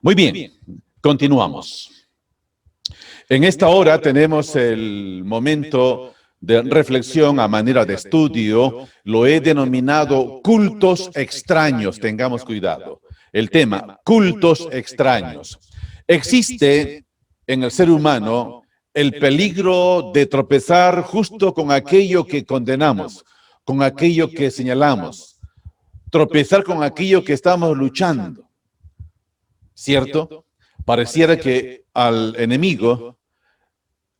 Muy bien, continuamos. En esta hora tenemos el momento de reflexión a manera de estudio. Lo he denominado cultos extraños. Tengamos cuidado. El tema, cultos extraños. Existe en el ser humano el peligro de tropezar justo con aquello que condenamos, con aquello que señalamos, tropezar con aquello que estamos luchando. ¿Cierto? Pareciera que al enemigo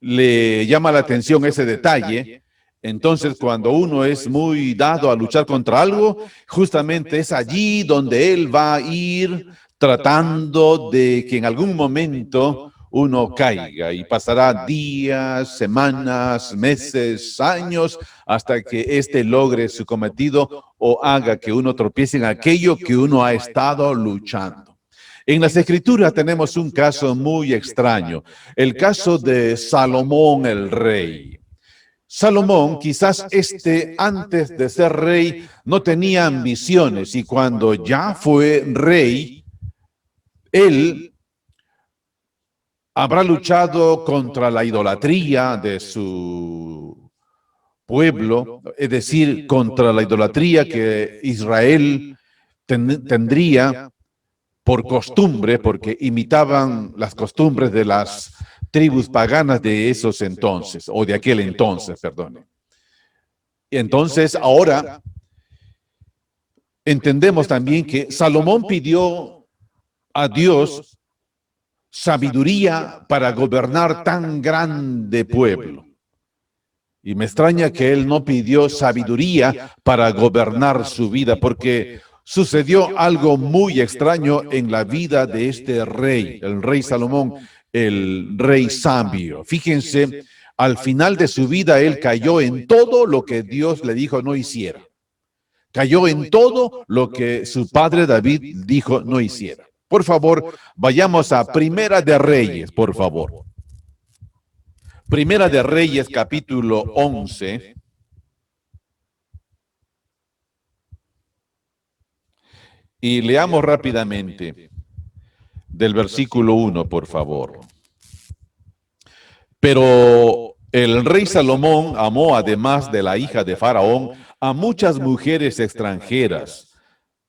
le llama la atención ese detalle. Entonces, cuando uno es muy dado a luchar contra algo, justamente es allí donde él va a ir tratando de que en algún momento uno caiga y pasará días, semanas, meses, años, hasta que éste logre su cometido o haga que uno tropiece en aquello que uno ha estado luchando. En las Escrituras tenemos un caso muy extraño, el caso de Salomón el rey. Salomón, quizás antes de ser rey, no tenía ambiciones y cuando ya fue rey, él habrá luchado contra la idolatría de su pueblo, es decir, contra la idolatría que Israel tendría por costumbre, porque imitaban las costumbres de las tribus paganas de esos entonces, o de aquel entonces, perdón. Entonces, ahora entendemos también que Salomón pidió a Dios sabiduría para gobernar tan grande pueblo. Y me extraña que él no pidió sabiduría para gobernar su vida, porque sucedió algo muy extraño en la vida de este rey, el rey Salomón, el rey sabio. Fíjense, al final de su vida él cayó en todo lo que Dios le dijo no hiciera. Cayó en todo lo que su padre David dijo no hiciera. Por favor, vayamos a Primera de Reyes, por favor. Primera de Reyes, capítulo 11. Y leamos rápidamente del versículo 1, por favor. Pero el rey Salomón amó, además de la hija de Faraón, a muchas mujeres extranjeras,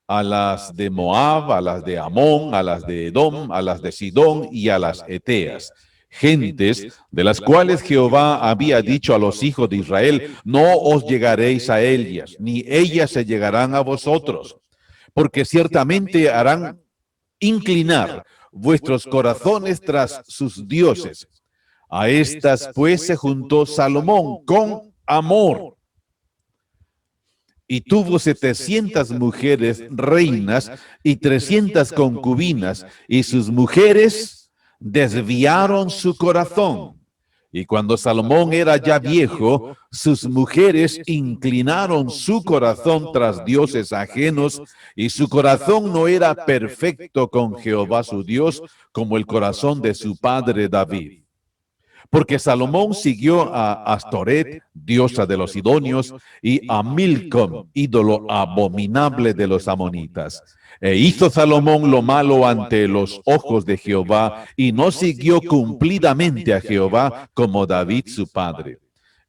a las de Moab, a las de Amón, a las de Edom, a las de Sidón y a las Eteas, gentes de las cuales Jehová había dicho a los hijos de Israel, no os llegaréis a ellas, ni ellas se llegarán a vosotros, porque ciertamente harán inclinar vuestros corazones tras sus dioses. A estas pues se juntó Salomón con amor, y tuvo 700 mujeres reinas y 300 concubinas, y sus mujeres desviaron su corazón. Y cuando Salomón era ya viejo, sus mujeres inclinaron su corazón tras dioses ajenos, y su corazón no era perfecto con Jehová su Dios, como el corazón de su padre David. Porque Salomón siguió a Astoret, diosa de los sidonios, y a Milcom, ídolo abominable de los amonitas. E hizo Salomón lo malo ante los ojos de Jehová, y no siguió cumplidamente a Jehová como David su padre.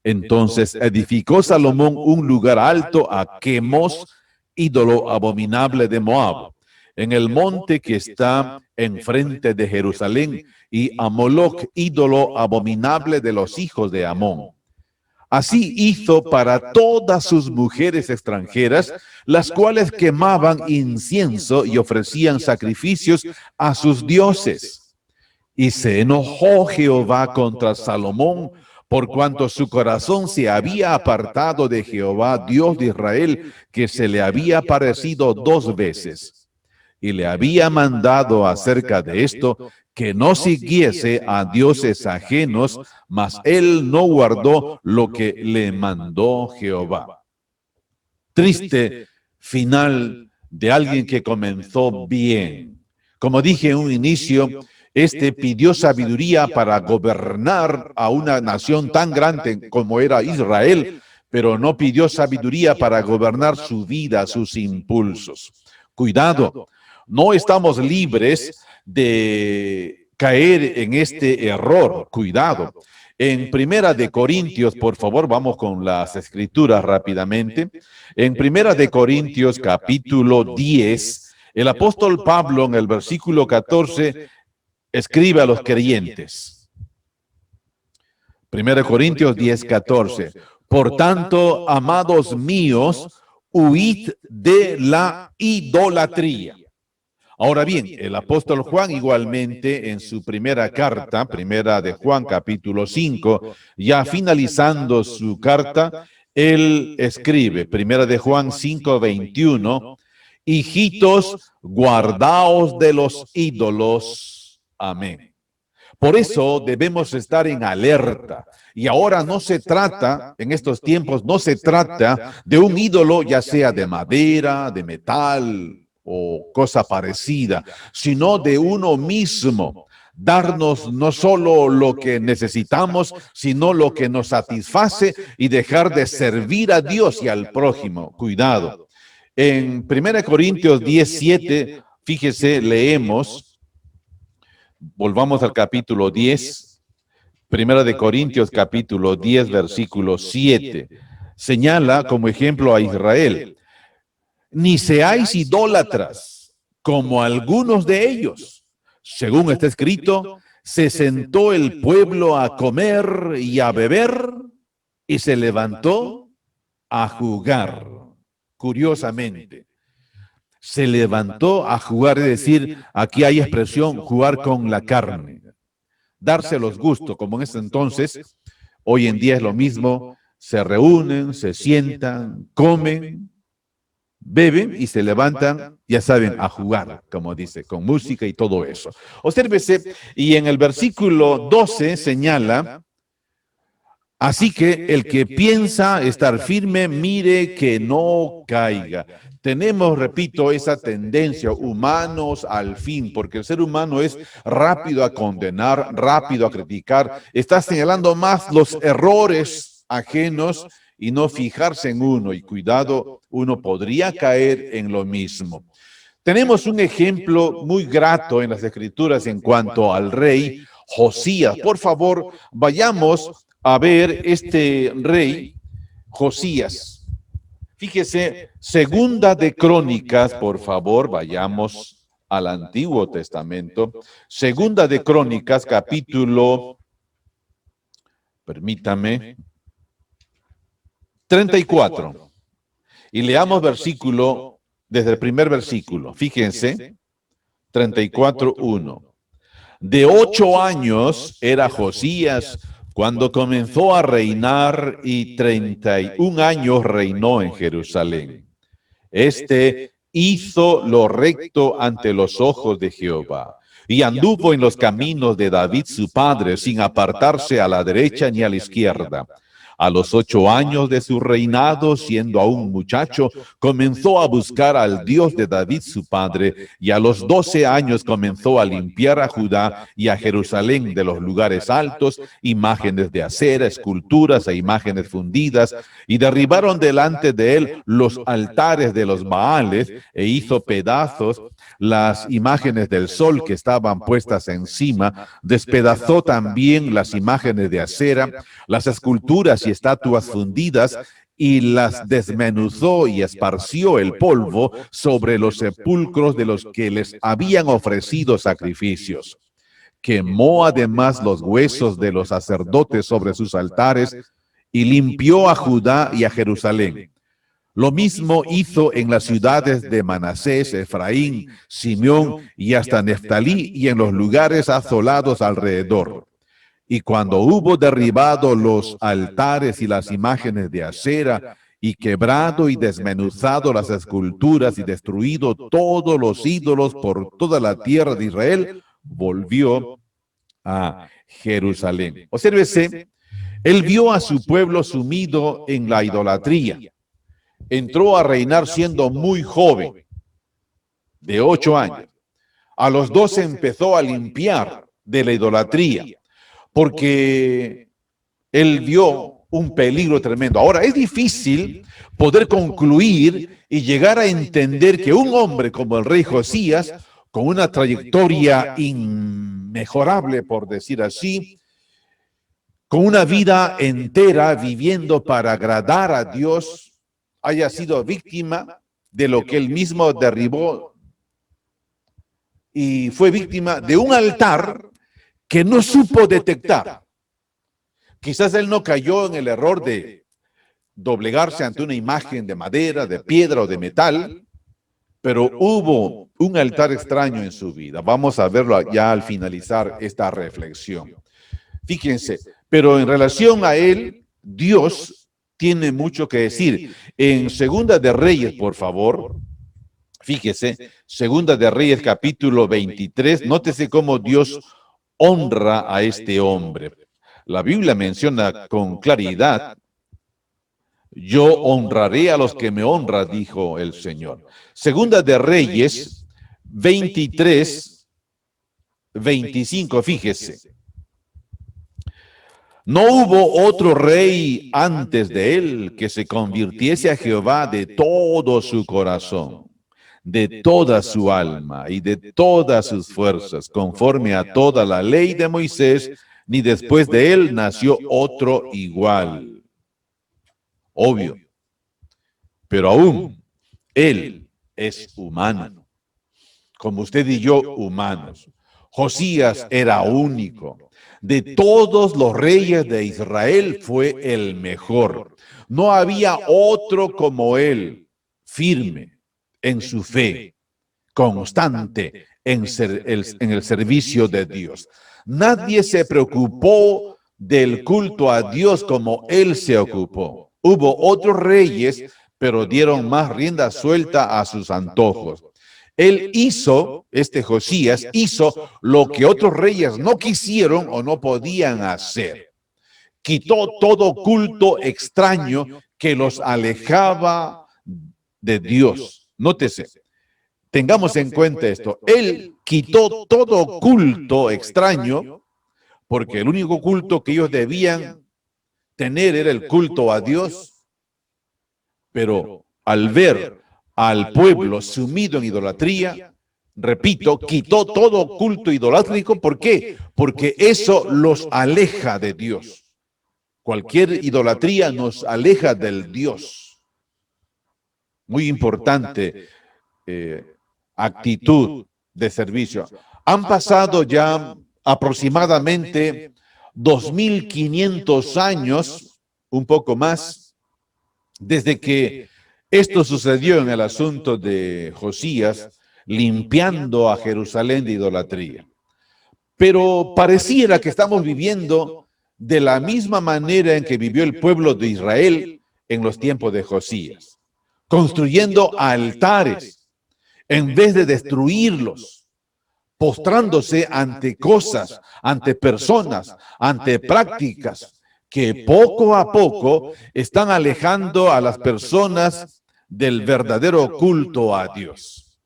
Entonces edificó Salomón un lugar alto a Quemos, ídolo abominable de Moab, en el monte que está enfrente de Jerusalén, y a Moloc, ídolo abominable de los hijos de Amón. Así hizo para todas sus mujeres extranjeras, las cuales quemaban incienso y ofrecían sacrificios a sus dioses. Y se enojó Jehová contra Salomón, por cuanto su corazón se había apartado de Jehová, Dios de Israel, que se le había aparecido 2 veces. Y le había mandado acerca de esto que no siguiese a dioses ajenos, mas él no guardó lo que le mandó Jehová. Triste final de alguien que comenzó bien. Como dije en un inicio, pidió sabiduría para gobernar a una nación tan grande como era Israel, pero no pidió sabiduría para gobernar su vida, sus impulsos. Cuidado, no estamos libres de caer en este error. Cuidado. En Primera de Corintios, por favor, vamos con las escrituras rápidamente. En Primera de Corintios, capítulo 10, el apóstol Pablo en el versículo 14 escribe a los creyentes. Primera de Corintios 10, 14. Por tanto, amados míos, huid de la idolatría. Ahora bien, el apóstol Juan igualmente en su primera carta, primera de Juan capítulo 5, ya finalizando su carta, él escribe, primera de Juan 5, 21, hijitos, guardaos de los ídolos. Amén. Por eso debemos estar en alerta. Y ahora no se trata, en estos tiempos, no se trata de un ídolo, ya sea de madera, de metal o cosa parecida, sino de uno mismo. Darnos no solo lo que necesitamos, sino lo que nos satisface y dejar de servir a Dios y al prójimo. Cuidado. En 1 Corintios 17, fíjese, leemos, volvamos al capítulo 10, Primera de Corintios capítulo 10, versículo 7. Señala como ejemplo a Israel. Ni seáis idólatras, como algunos de ellos. Según está escrito, se sentó el pueblo a comer y a beber y se levantó a jugar. Curiosamente, se levantó a jugar, es decir, aquí hay expresión, jugar con la carne. Darse los gustos, como en ese entonces, hoy en día es lo mismo, se reúnen, se sientan, comen, beben y se levantan, ya saben, a jugar, como dice, con música y todo eso. Obsérvese, y en el versículo 12 señala, así que el que piensa estar firme, mire que no caiga. Tenemos, repito, esa tendencia, humanos al fin, porque el ser humano es rápido a condenar, rápido a criticar, está señalando más los errores ajenos y no fijarse en uno. Y cuidado, uno podría caer en lo mismo. Tenemos un ejemplo muy grato en las Escrituras en cuanto al rey Josías. Por favor, vayamos a ver este rey Josías. Fíjese, Segunda de Crónicas, por favor, vayamos al Antiguo Testamento. Segunda de Crónicas, capítulo, permítame, 34. Y leamos versículo, desde el primer versículo. Fíjense, 34:1. De 8 años era Josías cuando comenzó a reinar y 31 años reinó en Jerusalén. Este hizo lo recto ante los ojos de Jehová y anduvo en los caminos de David su padre sin apartarse a la derecha ni a la izquierda. A los 8 años de su reinado, siendo aún muchacho, comenzó a buscar al Dios de David su padre, y a los 12 años comenzó a limpiar a Judá y a Jerusalén de los lugares altos, imágenes de acera, esculturas e imágenes fundidas, y derribaron delante de él los altares de los Baales, e hizo pedazos las imágenes del sol que estaban puestas encima, despedazó también las imágenes de acera, las esculturas y estatuas fundidas, y las desmenuzó y esparció el polvo sobre los sepulcros de los que les habían ofrecido sacrificios. Quemó además los huesos de los sacerdotes sobre sus altares y limpió a Judá y a Jerusalén. Lo mismo hizo en las ciudades de Manasés, Efraín, Simeón y hasta Neftalí y en los lugares asolados alrededor. Y cuando hubo derribado los altares y las imágenes de acera, y quebrado y desmenuzado las esculturas y destruido todos los ídolos por toda la tierra de Israel, volvió a Jerusalén. Obsérvese, él vio a su pueblo sumido en la idolatría. Entró a reinar siendo muy joven, de 8 años. A los 12 empezó a limpiar de la idolatría, porque él vio un peligro tremendo. Ahora, es difícil poder concluir y llegar a entender que un hombre como el rey Josías, con una trayectoria inmejorable, por decir así, con una vida entera viviendo para agradar a Dios, haya sido víctima de lo que él mismo derribó y fue víctima de un altar que no supo detectar. Quizás él no cayó en el error de doblegarse ante una imagen de madera, de piedra o de metal, pero hubo un altar extraño en su vida. Vamos a verlo ya al finalizar esta reflexión. Fíjense, pero en relación a él, Dios tiene mucho que decir. En Segunda de Reyes, por favor, fíjese, Segunda de Reyes capítulo 23, nótese cómo Dios honra a este hombre. La Biblia menciona con claridad: yo honraré a los que me honran, dijo el Señor. Segunda de Reyes 23, 25, fíjese. No hubo otro rey antes de él que se convirtiese a Jehová de todo su corazón, de toda su alma y de todas sus fuerzas, conforme a toda la ley de Moisés, ni después de él nació otro igual. Obvio, pero aún él es humano, como usted y yo humanos. Josías era único. De todos los reyes de Israel fue el mejor. No había otro como él, firme en su fe, constante en el servicio de Dios. Nadie se preocupó del culto a Dios como él se ocupó. Hubo otros reyes, pero dieron más rienda suelta a sus antojos. Él hizo, este Josías, hizo lo que otros reyes no quisieron o no podían hacer. Quitó todo culto extraño que los alejaba de Dios. Nótese, tengamos en cuenta esto. Él quitó todo culto extraño, porque el único culto que ellos debían tener era el culto a Dios. Pero al ver al pueblo sumido en idolatría, repito, quitó todo culto idolátrico. ¿Por qué? Porque eso los aleja de Dios. Cualquier idolatría nos aleja del Dios. Muy importante actitud de servicio. Han pasado ya aproximadamente 2500 años, un poco más, desde que esto sucedió en el asunto de Josías, limpiando a Jerusalén de idolatría. Pero pareciera que estamos viviendo de la misma manera en que vivió el pueblo de Israel en los tiempos de Josías, construyendo altares en vez de destruirlos, postrándose ante cosas, ante personas, ante prácticas que poco a poco están alejando a las personas del verdadero culto a Dios.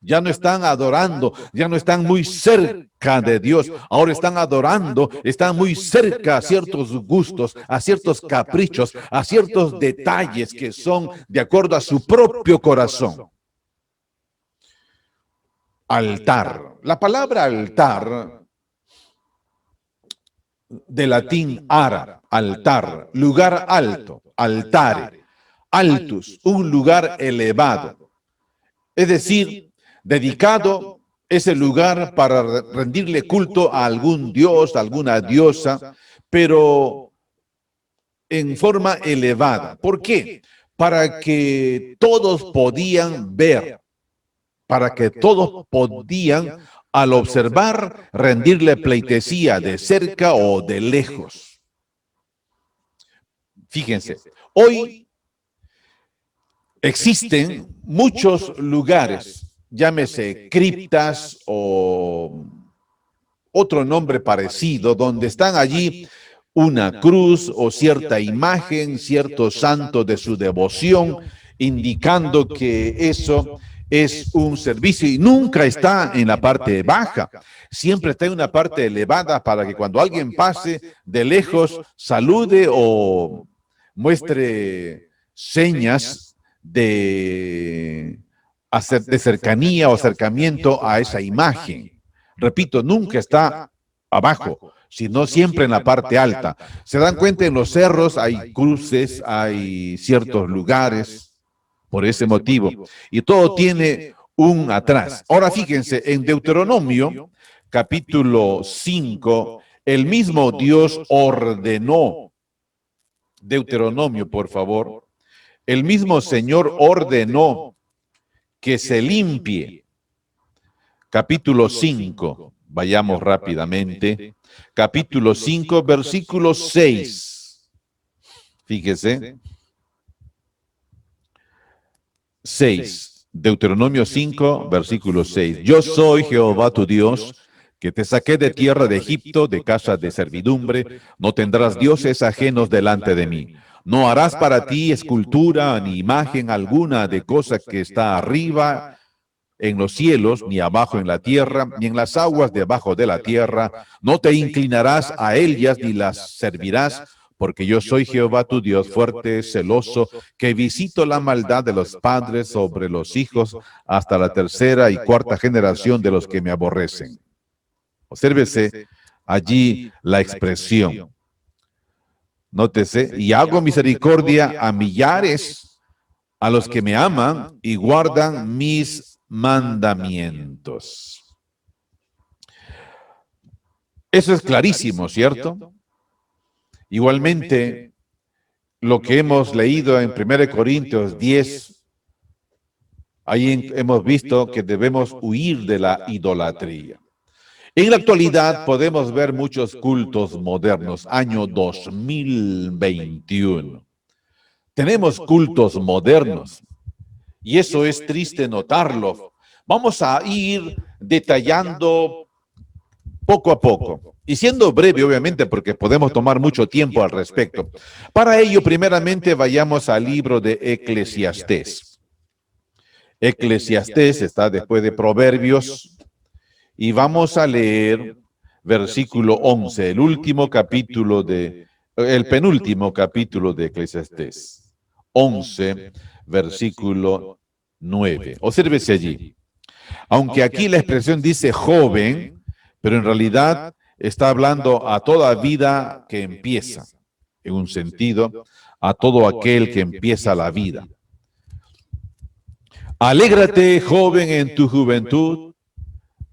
Ya no están adorando, ya no están muy cerca de Dios, ahora están adorando, están muy cerca a ciertos gustos, a ciertos caprichos, a ciertos detalles que son de acuerdo a su propio corazón. Altar. La palabra altar, de latín ara, altar, lugar alto, altare, altus, un lugar elevado. Es decir, dedicado ese lugar para rendirle culto a algún dios, a alguna diosa, pero en forma elevada. ¿Por qué? Para que todos podían ver, para que todos podían, al observar, rendirle pleitesía de cerca o de lejos. Fíjense, hoy existen muchos lugares, llámese criptas o otro nombre parecido, donde están allí una cruz o cierta imagen, cierto santo de su devoción, indicando que eso es un servicio y nunca está en la parte baja. Siempre está en una parte elevada para que cuando alguien pase de lejos, salude o muestre señas de cercanía o acercamiento a esa imagen. Repito, nunca está abajo, sino siempre en la parte alta. Se dan cuenta, en los cerros hay cruces, hay ciertos lugares por ese motivo, y todo tiene un atrás. Ahora fíjense, en Deuteronomio, capítulo 5, el mismo Dios ordenó, Deuteronomio, por favor, el mismo Señor ordenó que se limpie. Capítulo 5, vayamos rápidamente. Capítulo 5, versículo 6. Fíjese. 6. Deuteronomio 5, versículo 6. Yo soy Jehová tu Dios, que te saqué de tierra de Egipto, de casa de servidumbre. No tendrás dioses ajenos delante de mí. No harás para ti escultura ni imagen alguna de cosa que está arriba en los cielos, ni abajo en la tierra, ni en las aguas debajo de la tierra. No te inclinarás a ellas ni las servirás, porque yo soy Jehová tu Dios, fuerte, celoso, que visito la maldad de los padres sobre los hijos hasta la tercera y cuarta generación de los que me aborrecen. Obsérvese allí la expresión. Nótese, y hago misericordia a millares, a los que me aman y guardan mis mandamientos. Eso es clarísimo, ¿cierto? Igualmente, lo que hemos leído en 1 Corintios 10, ahí hemos visto que debemos huir de la idolatría. En la actualidad podemos ver muchos cultos modernos, año 2021. Tenemos cultos modernos y eso es triste notarlo. Vamos a ir detallando poco a poco y siendo breve, obviamente, porque podemos tomar mucho tiempo al respecto. Para ello, primeramente, vayamos al libro de Eclesiastés. Eclesiastés está después de Proverbios y vamos a leer versículo 11, el penúltimo capítulo de Eclesiastés. 11, versículo 9. Obsérvese allí. Aunque aquí la expresión dice joven, pero en realidad está hablando a toda vida que empieza, en un sentido, a todo aquel que empieza la vida. Alégrate, joven, en tu juventud,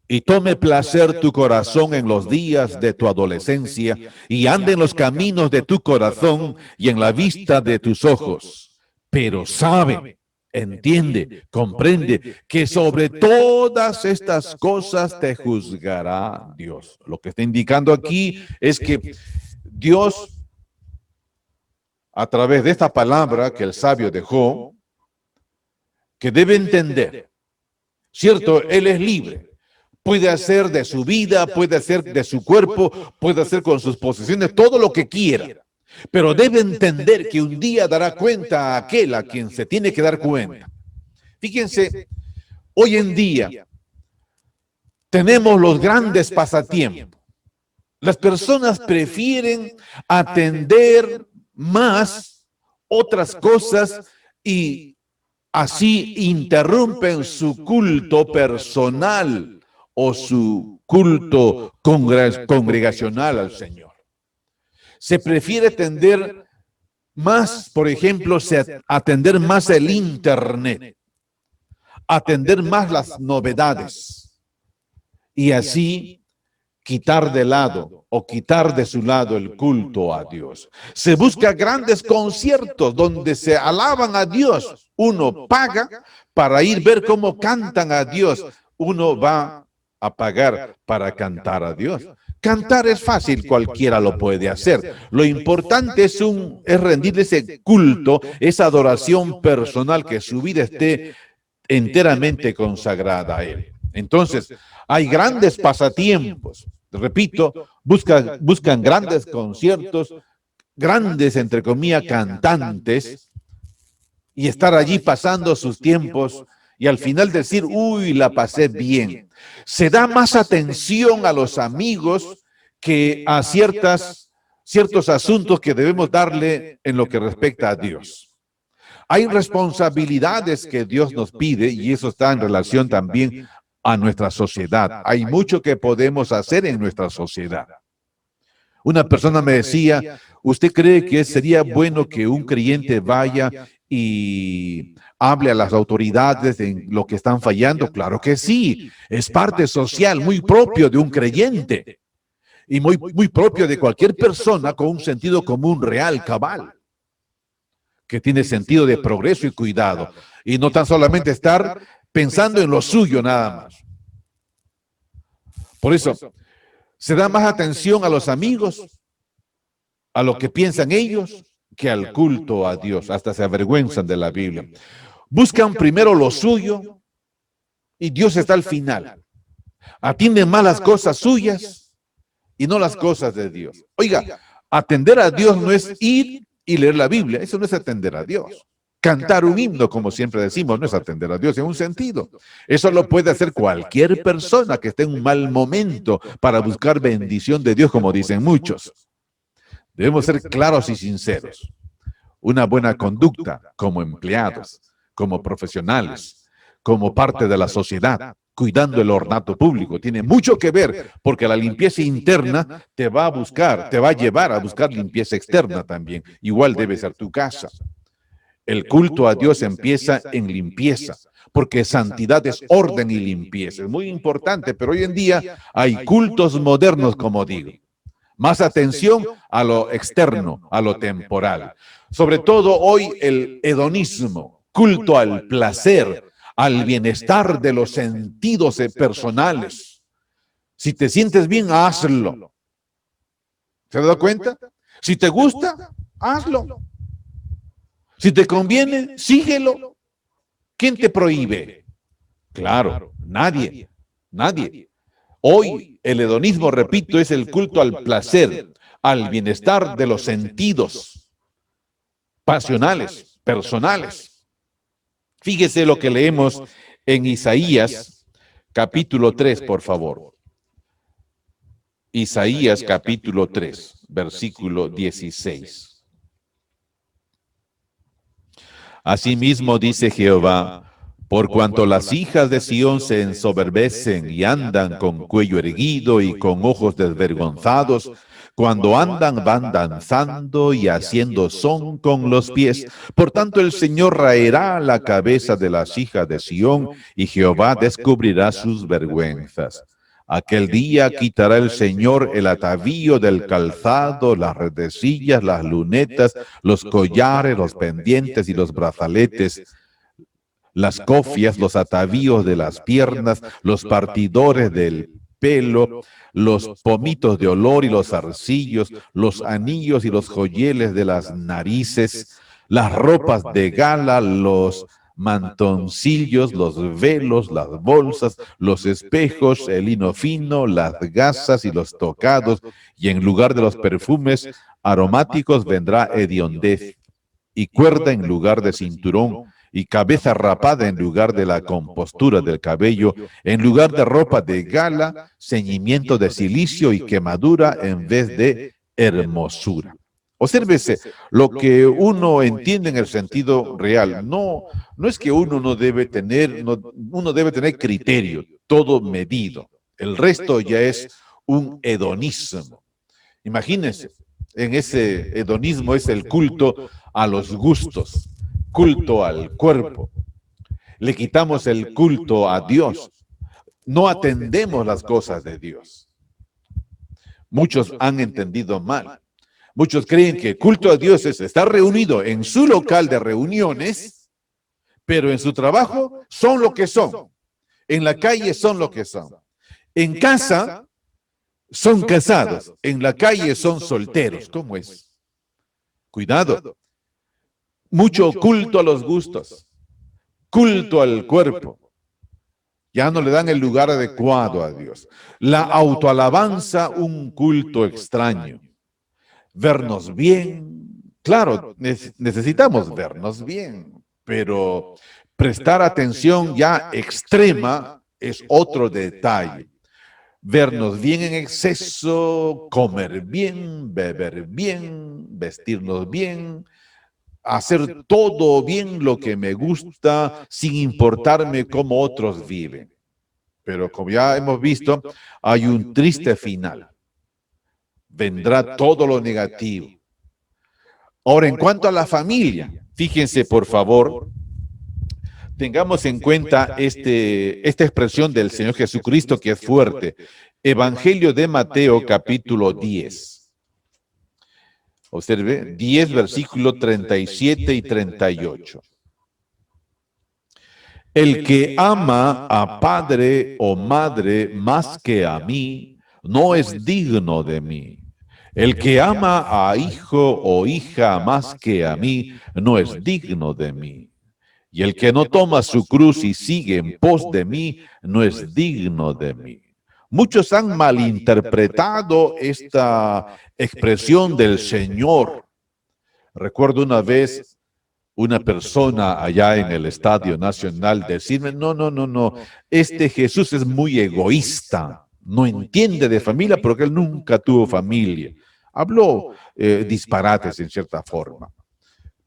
y tome placer tu corazón en los días de tu adolescencia, y ande en los caminos de tu corazón y en la vista de tus ojos. Pero sabe, entiende, comprende que sobre todas estas cosas te juzgará Dios. Lo que está indicando aquí es que Dios, a través de esta palabra que el sabio dejó, que debe entender, ¿cierto? Él es libre. Puede hacer de su vida, puede hacer de su cuerpo, puede hacer con sus posesiones todo lo que quiera. Pero debe entender que un día dará cuenta a aquel a quien se tiene que dar cuenta. Fíjense, hoy en día tenemos los grandes pasatiempos. Las personas prefieren atender más otras cosas y así interrumpen su culto personal o su culto congregacional al Señor. Se prefiere atender más, por ejemplo, atender más el Internet, atender más las novedades y así quitar de lado o quitar de su lado el culto a Dios. Se busca grandes conciertos donde se alaban a Dios. Uno paga para ir ver cómo cantan a Dios. Uno va a pagar para cantar a Dios. Cantar es fácil, cualquiera lo puede hacer. Lo importante es rendir ese culto, esa adoración personal, que su vida esté enteramente consagrada a Él. Entonces, hay grandes pasatiempos. Repito, buscan grandes conciertos, grandes, entre comillas, cantantes, y estar allí pasando sus tiempos y al final decir, uy, la pasé bien. Se da más atención a los amigos que a ciertos asuntos que debemos darle en lo que respecta a Dios. Hay responsabilidades que Dios nos pide y eso está en relación también a nuestra sociedad. Hay mucho que podemos hacer en nuestra sociedad. Una persona me decía, ¿usted cree que sería bueno que un creyente vaya y hable a las autoridades de lo que están fallando? Claro que sí, es parte social muy propio de un creyente y muy propio de cualquier persona con un sentido común real, cabal, que tiene sentido de progreso y cuidado, y no tan solamente estar pensando en lo suyo nada más. Por eso, se da más atención a los amigos, a lo que piensan ellos, que al culto a Dios. Hasta se avergüenzan de la Biblia. Buscan primero lo suyo y Dios está al final. Atienden más las cosas suyas y no las cosas de Dios. Oiga, atender a Dios no es ir y leer la Biblia. Eso no es atender a Dios. Cantar un himno, como siempre decimos, no es atender a Dios en un sentido. Eso lo puede hacer cualquier persona que esté en un mal momento para buscar bendición de Dios, como dicen muchos. Debemos ser claros y sinceros. Una buena conducta como empleados, como profesionales, como parte de la sociedad, cuidando el ornato público. Tiene mucho que ver porque la limpieza interna te va a llevar a buscar limpieza externa también. Igual debe ser tu casa. El culto a Dios empieza en limpieza, porque santidad es orden y limpieza. Es muy importante, pero hoy en día hay cultos modernos, como digo. Más atención a lo externo, a lo temporal. Sobre todo hoy el hedonismo, culto al placer, al bienestar de los sentidos personales. Si te sientes bien, hazlo. ¿Se ha dado cuenta? Si te gusta, hazlo. Si te conviene, síguelo. ¿Quién te prohíbe? Claro, nadie, nadie. Hoy el hedonismo, repito, es el culto al placer, al bienestar de los sentidos pasionales, personales. Fíjese lo que leemos en Isaías capítulo 3, por favor. Isaías capítulo 3, versículo 16. Asimismo dice Jehová, por cuanto las hijas de Sión se ensoberbecen y andan con cuello erguido y con ojos desvergonzados, cuando andan van danzando y haciendo son con los pies. Por tanto el Señor raerá la cabeza de las hijas de Sión y Jehová descubrirá sus vergüenzas. Aquel día quitará el Señor el atavío del calzado, las redecillas, las lunetas, los collares, los pendientes y los brazaletes, las cofias, los atavíos de las piernas, los partidores del pelo, los pomitos de olor y los zarcillos, los anillos y los joyeles de las narices, las ropas de gala, los mantoncillos, los velos, las bolsas, los espejos, el lino fino, las gasas y los tocados, y en lugar de los perfumes aromáticos vendrá hediondez, y cuerda en lugar de cinturón, y cabeza rapada en lugar de la compostura del cabello, en lugar de ropa de gala, ceñimiento de cilicio y quemadura en vez de hermosura. Obsérvese, lo que uno entiende en el sentido real, no es que uno no debe tener, uno debe tener criterio, todo medido. El resto ya es un hedonismo. Imagínense, en ese hedonismo es el culto a los gustos, culto al cuerpo. Le quitamos el culto a Dios. No atendemos las cosas de Dios. Muchos han entendido mal. Muchos creen que culto a Dios es estar reunido en su local de reuniones, pero en su trabajo son lo que son. En la calle son lo que son. En casa son casados. En la calle son solteros. ¿Cómo es? Cuidado. Mucho culto a los gustos. Culto al cuerpo. Ya no le dan el lugar adecuado a Dios. La autoalabanza, un culto extraño. Vernos bien. Claro, necesitamos vernos bien. pero prestar atención ya extrema es otro detalle. Vernos bien en exceso, comer bien, beber bien, vestirnos bien, hacer todo bien lo que me gusta sin importarme cómo otros viven. Pero como ya hemos visto, hay un triste final. Vendrá todo lo negativo. Ahora, en cuanto a la familia, fíjense por favor, tengamos en cuenta esta expresión del Señor Jesucristo que es fuerte. Evangelio de Mateo, capítulo 10. Observe, 10, versículo 37 y 38. El que ama a padre o madre más que a mí, no es digno de mí. El que ama a hijo o hija más que a mí, no es digno de mí. Y el que no toma su cruz y sigue en pos de mí, no es digno de mí. Muchos han malinterpretado esta expresión del Señor. Recuerdo una vez una persona allá en el Estadio Nacional decirme, no, no, no, no, este Jesús es muy egoísta, no entiende de familia porque él nunca tuvo familia. Habló disparates en cierta forma,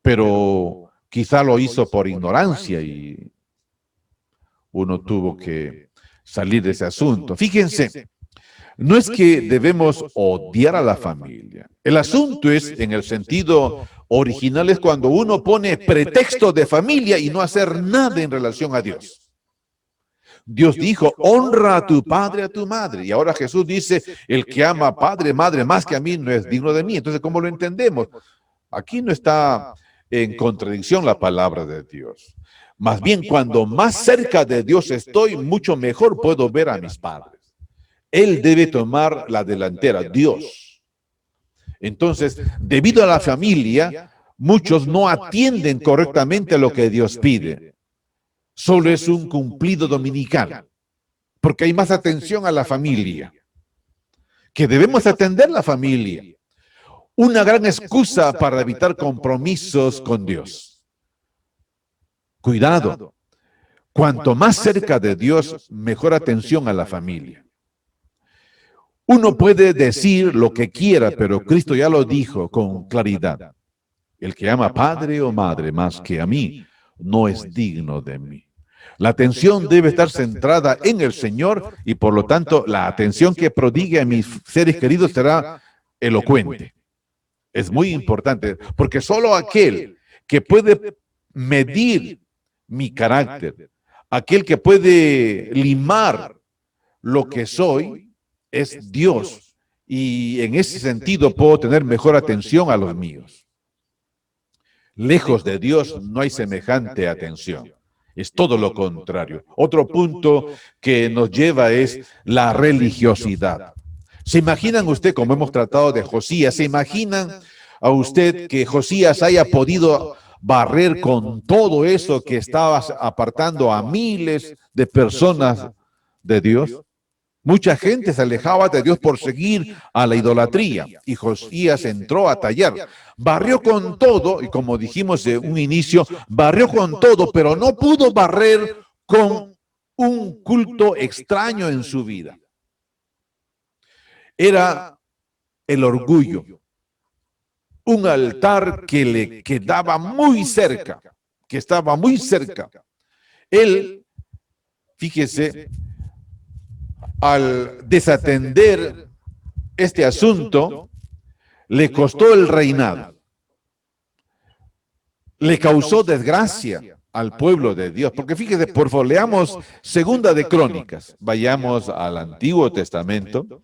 pero quizá lo hizo por ignorancia y uno tuvo que salir de ese asunto. Fíjense, no es que debemos odiar a la familia. El asunto es, en el sentido original, es cuando uno pone pretexto de familia y no hacer nada en relación a Dios. Dios dijo, honra a tu padre, a tu madre. Y ahora Jesús dice, el que ama a padre, madre más que a mí no es digno de mí. Entonces, ¿cómo lo entendemos? Aquí no está en contradicción la palabra de Dios. Más bien, cuando más cerca de Dios estoy, mucho mejor puedo ver a mis padres. Él debe tomar la delantera, Dios. Entonces, debido a la familia, muchos no atienden correctamente a lo que Dios pide. Solo es un cumplido dominical, porque hay más atención a la familia, que debemos atender la familia. Una gran excusa para evitar compromisos con Dios. Cuidado, cuanto más cerca de Dios, mejor atención a la familia. Uno puede decir lo que quiera, pero Cristo ya lo dijo con claridad. El que ama padre o madre más que a mí, no es digno de mí. La atención debe estar centrada en el Señor y por lo tanto la atención que prodigue a mis seres queridos será elocuente. Es muy importante, porque solo aquel que puede medir mi carácter, aquel que puede limar lo que soy, es Dios. Y en ese sentido puedo tener mejor atención a los míos. Lejos de Dios no hay semejante atención. Es todo lo contrario. Otro punto que nos lleva es la religiosidad. ¿Se imaginan usted, como hemos tratado de Josías, se imaginan a usted que Josías haya podido barrer con todo eso que estaba apartando a miles de personas de Dios? Mucha gente se alejaba de Dios por seguir a la idolatría y Josías entró a tallar. Barrió con todo, y como dijimos de un inicio, barrió con todo, pero no pudo barrer con un culto extraño en su vida. Era el orgullo, un altar que le quedaba muy cerca, que estaba muy cerca. Él, fíjese, al desatender este asunto, le costó el reinado, le causó desgracia al pueblo de Dios. Porque fíjese, por favor, leamos Segunda de Crónicas, vayamos al Antiguo Testamento,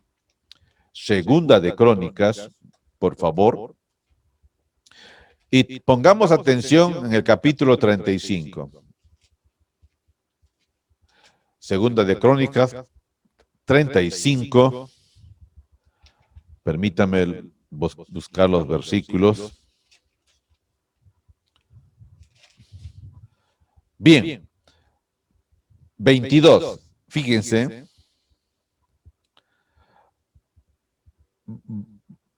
Segunda de Crónicas, por favor, y pongamos atención en el capítulo 35. Segunda de Crónicas 35. Permítame buscar los versículos. Bien, 22. Fíjense.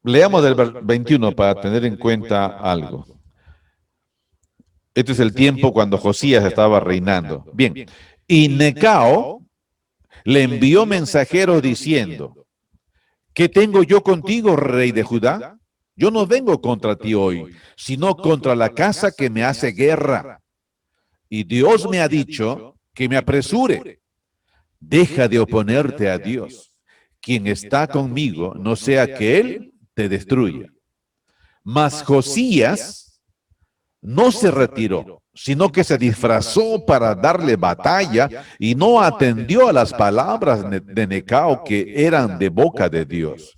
Leamos del 21 para tener en cuenta algo. Este es el tiempo cuando Josías estaba reinando. Bien, y Necao le envió mensajeros diciendo, ¿qué tengo yo contigo, rey de Judá? Yo no vengo contra ti hoy, sino contra la casa que me hace guerra. Y Dios me ha dicho que me apresure. Deja de oponerte a Dios. Quien está conmigo, no sea que Él te destruya. Mas Josías no se retiró, sino que se disfrazó para darle batalla y no atendió a las palabras de Necao que eran de boca de Dios.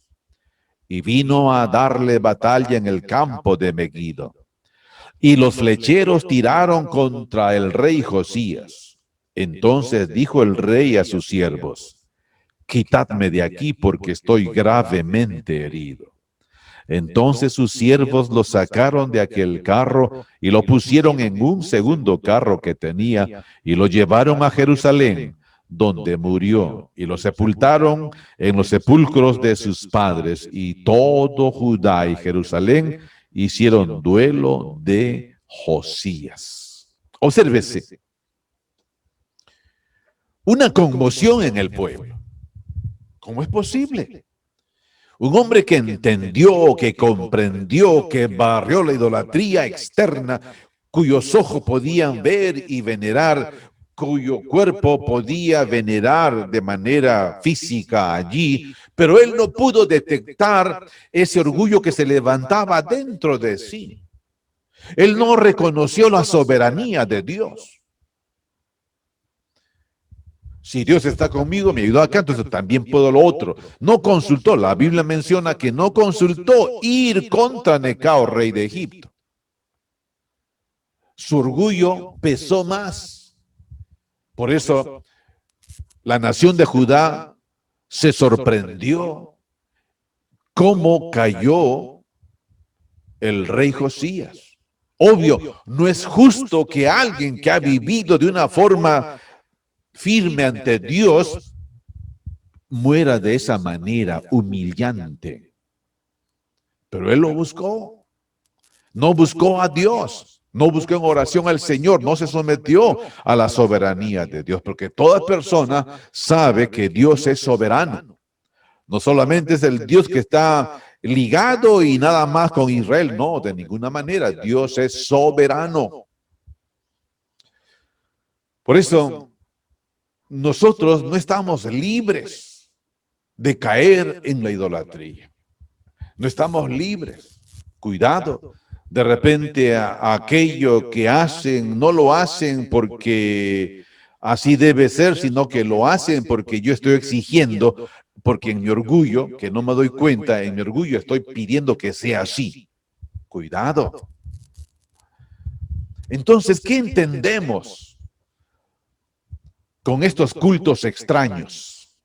Y vino a darle batalla en el campo de Megiddo. Y los flecheros tiraron contra el rey Josías. Entonces dijo el rey a sus siervos, quitadme de aquí porque estoy gravemente herido. Entonces sus siervos lo sacaron de aquel carro y lo pusieron en un segundo carro que tenía y lo llevaron a Jerusalén, donde murió, y lo sepultaron en los sepulcros de sus padres, y todo Judá y Jerusalén hicieron duelo de Josías. Obsérvese, una conmoción en el pueblo. ¿Cómo es posible? Un hombre que entendió, que comprendió, que barrió la idolatría externa, cuyos ojos podían ver y venerar, cuyo cuerpo podía venerar de manera física allí, pero él no pudo detectar ese orgullo que se levantaba dentro de sí. Él no reconoció la soberanía de Dios. Si Dios está conmigo, me ayudó acá, entonces también puedo lo otro. No consultó. La Biblia menciona que no consultó ir contra Necao, rey de Egipto. Su orgullo pesó más. Por eso la nación de Judá se sorprendió cómo cayó el rey Josías. Obvio, no es justo que alguien que ha vivido de una forma firme ante Dios muera de esa manera humillante. Pero él lo buscó. No buscó a Dios. No buscó en oración al Señor. No se sometió a la soberanía de Dios. Porque toda persona sabe que Dios es soberano. No solamente es el Dios que está ligado y nada más con Israel. No, de ninguna manera. Dios es soberano. Por eso, nosotros no estamos libres de caer en la idolatría. No estamos libres. Cuidado. De repente a aquello que hacen, no lo hacen porque así debe ser, sino que lo hacen porque yo estoy exigiendo, porque en mi orgullo, que no me doy cuenta, en mi orgullo estoy pidiendo que sea así. Cuidado. Entonces, ¿qué entendemos con estos cultos extraños?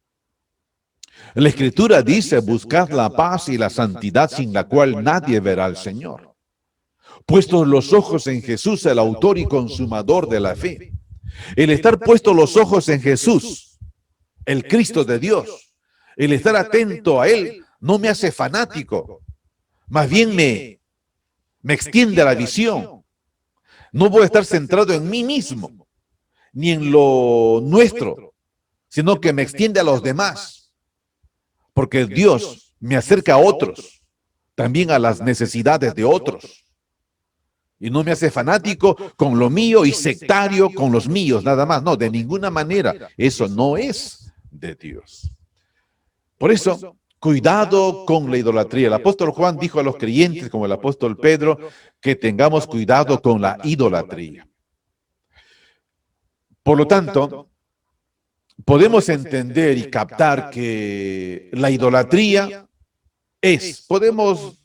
La Escritura dice, buscad la paz y la santidad sin la cual nadie verá al Señor. Puestos los ojos en Jesús, el autor y consumador de la fe. El estar puestos los ojos en Jesús, el Cristo de Dios, el estar atento a Él, no me hace fanático, más bien me extiende la visión. No voy a estar centrado en mí mismo, ni en lo nuestro, sino que me extiende a los demás. Porque Dios me acerca a otros, también a las necesidades de otros. Y no me hace fanático con lo mío y sectario con los míos, nada más. No, de ninguna manera. Eso no es de Dios. Por eso, cuidado con la idolatría. El apóstol Juan dijo a los creyentes, como el apóstol Pedro, que tengamos cuidado con la idolatría. Por lo tanto, podemos entender y captar que la idolatría podemos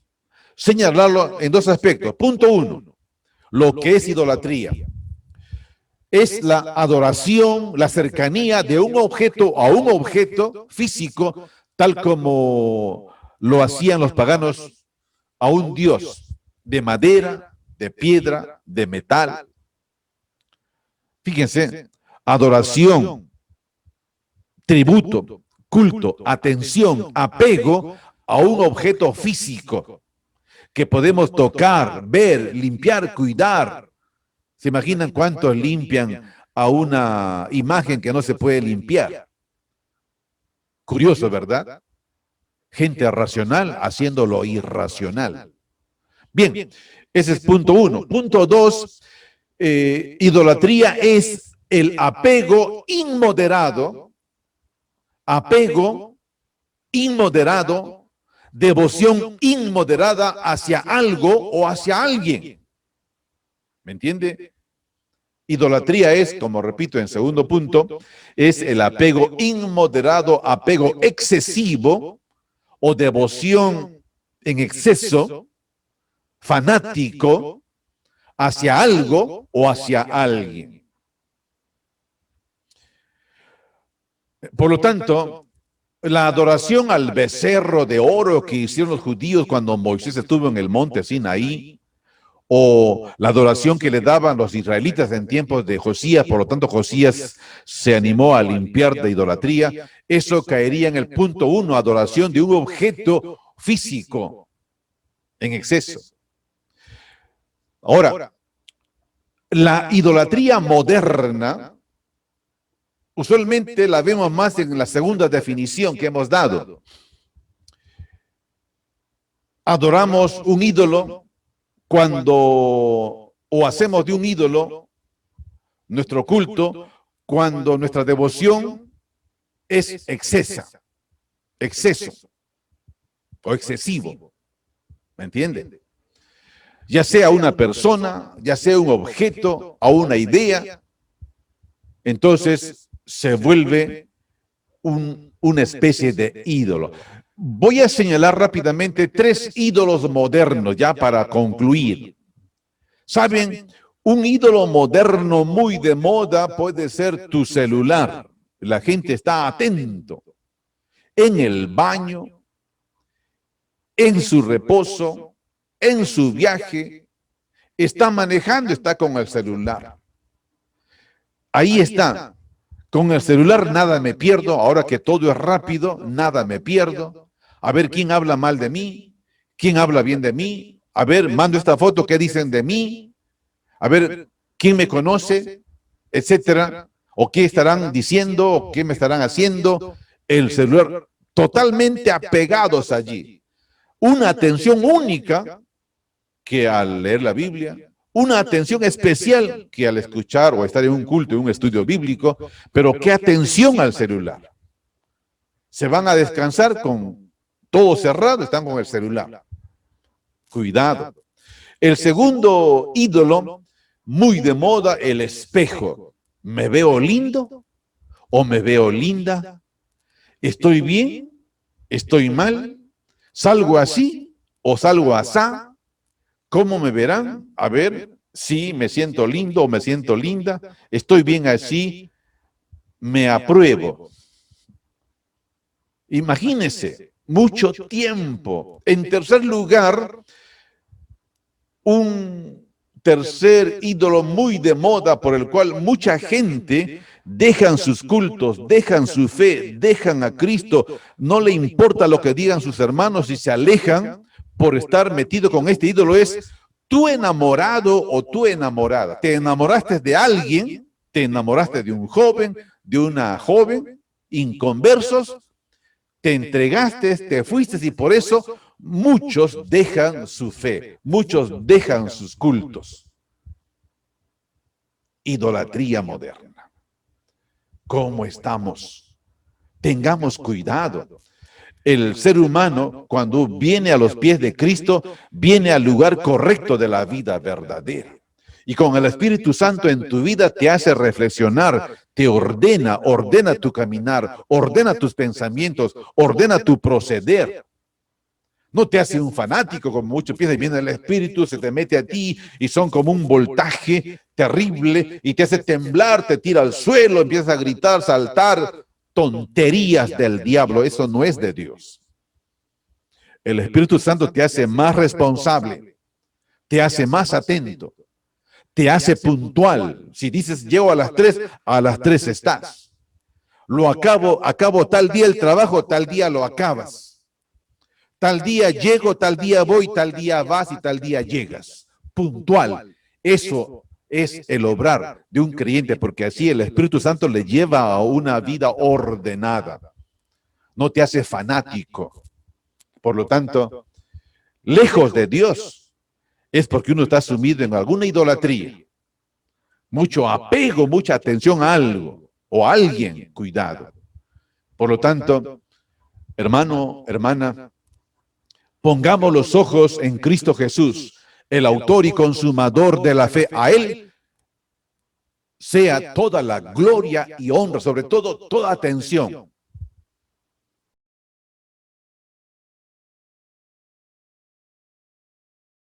señalarlo en dos aspectos. Punto uno, lo que es idolatría. Es la adoración, la cercanía de un objeto a un objeto físico, tal como lo hacían los paganos a un dios de madera, de piedra, de metal. Fíjense, adoración, tributo, culto, atención, apego a un objeto físico que podemos tocar, ver, limpiar, cuidar, ¿Se imaginan cuántos limpian a una imagen que no se puede limpiar? Curioso, ¿verdad? Gente racional haciendo lo irracional. Bien, ese es punto uno. Punto dos, idolatría es el apego inmoderado, devoción inmoderada hacia algo o hacia alguien. ¿Me entiende? Idolatría es, como repito en segundo punto, es el apego inmoderado, apego excesivo o devoción en exceso, fanático, hacia algo o hacia alguien. Por lo tanto, la adoración al becerro de oro que hicieron los judíos cuando Moisés estuvo en el monte Sinaí, o la adoración que le daban los israelitas en tiempos de Josías, por lo tanto Josías se animó a limpiar de idolatría, eso caería en el punto uno, adoración de un objeto físico en exceso. Ahora, la idolatría moderna, usualmente la vemos más en la segunda definición que hemos dado. Adoramos un ídolo o hacemos de un ídolo nuestro culto cuando nuestra devoción es exceso o excesivo. ¿Me entiende? Ya sea una persona, ya sea un objeto o una idea, entonces se vuelve una especie de ídolo. Voy a señalar rápidamente 3 ídolos modernos ya para concluir. ¿Saben? Un ídolo moderno muy de moda puede ser tu celular. La gente está atento. En el baño, en su reposo, en su viaje, está manejando, está con el celular. Ahí está. Con el celular nada me pierdo, ahora que todo es rápido, nada me pierdo. A ver quién habla mal de mí, quién habla bien de mí. A ver, mando esta foto, ¿qué dicen de mí? A ver, ¿quién me conoce? Etcétera. O qué estarán diciendo, o qué me estarán haciendo. El celular, totalmente apegados allí. Una atención única que al leer la Biblia, una atención especial que al escuchar o estar en un culto, en un estudio bíblico, pero qué atención al celular. Se van a descansar con todo cerrado, están con el celular. Cuidado. El segundo ídolo, muy de moda, el espejo. ¿Me veo lindo o me veo linda? ¿Estoy bien? ¿Estoy mal? ¿Salgo así o salgo asá? ¿Cómo me verán? A ver, sí, me siento lindo o me siento linda. ¿Estoy bien así? ¿Me apruebo? Imagínense, mucho tiempo. En tercer lugar, un tercer ídolo muy de moda por el cual mucha gente dejan sus cultos, dejan su fe, dejan a Cristo, no le importa lo que digan sus hermanos y se alejan por estar metido con este ídolo es tú enamorado o tú enamorada. Te enamoraste de alguien, te enamoraste de un joven, de una joven, inconversos, te entregaste, te fuiste y por eso muchos dejan su fe, muchos dejan sus cultos. Idolatría moderna. ¿Cómo estamos? Tengamos cuidado. El ser humano, cuando viene a los pies de Cristo, viene al lugar correcto de la vida verdadera. Y con el Espíritu Santo en tu vida te hace reflexionar, te ordena tu caminar, ordena tus pensamientos, ordena tu proceder. No te hace un fanático, como muchos piensan, y viene el Espíritu, se te mete a ti y son como un voltaje terrible y te hace temblar, te tira al suelo, empiezas a gritar, saltar, tonterías del diablo. Eso no es de Dios. El Espíritu Santo te hace más responsable, te hace más atento, te hace puntual. Si dices, llego a las 3 estás. Lo acabo tal día el trabajo, tal día lo acabas. Tal día llego, tal día voy, tal día vas y tal día llegas. Puntual. Eso es el obrar de un creyente, porque así el Espíritu Santo le lleva a una vida ordenada. No te hace fanático. Por lo tanto, lejos de Dios es porque uno está sumido en alguna idolatría, mucho apego, mucha atención a algo o a alguien, cuidado. Por lo tanto, hermano, hermana, pongamos los ojos en Cristo Jesús, el autor y consumador de la fe. A Él sea toda la gloria y honra, sobre todo toda atención.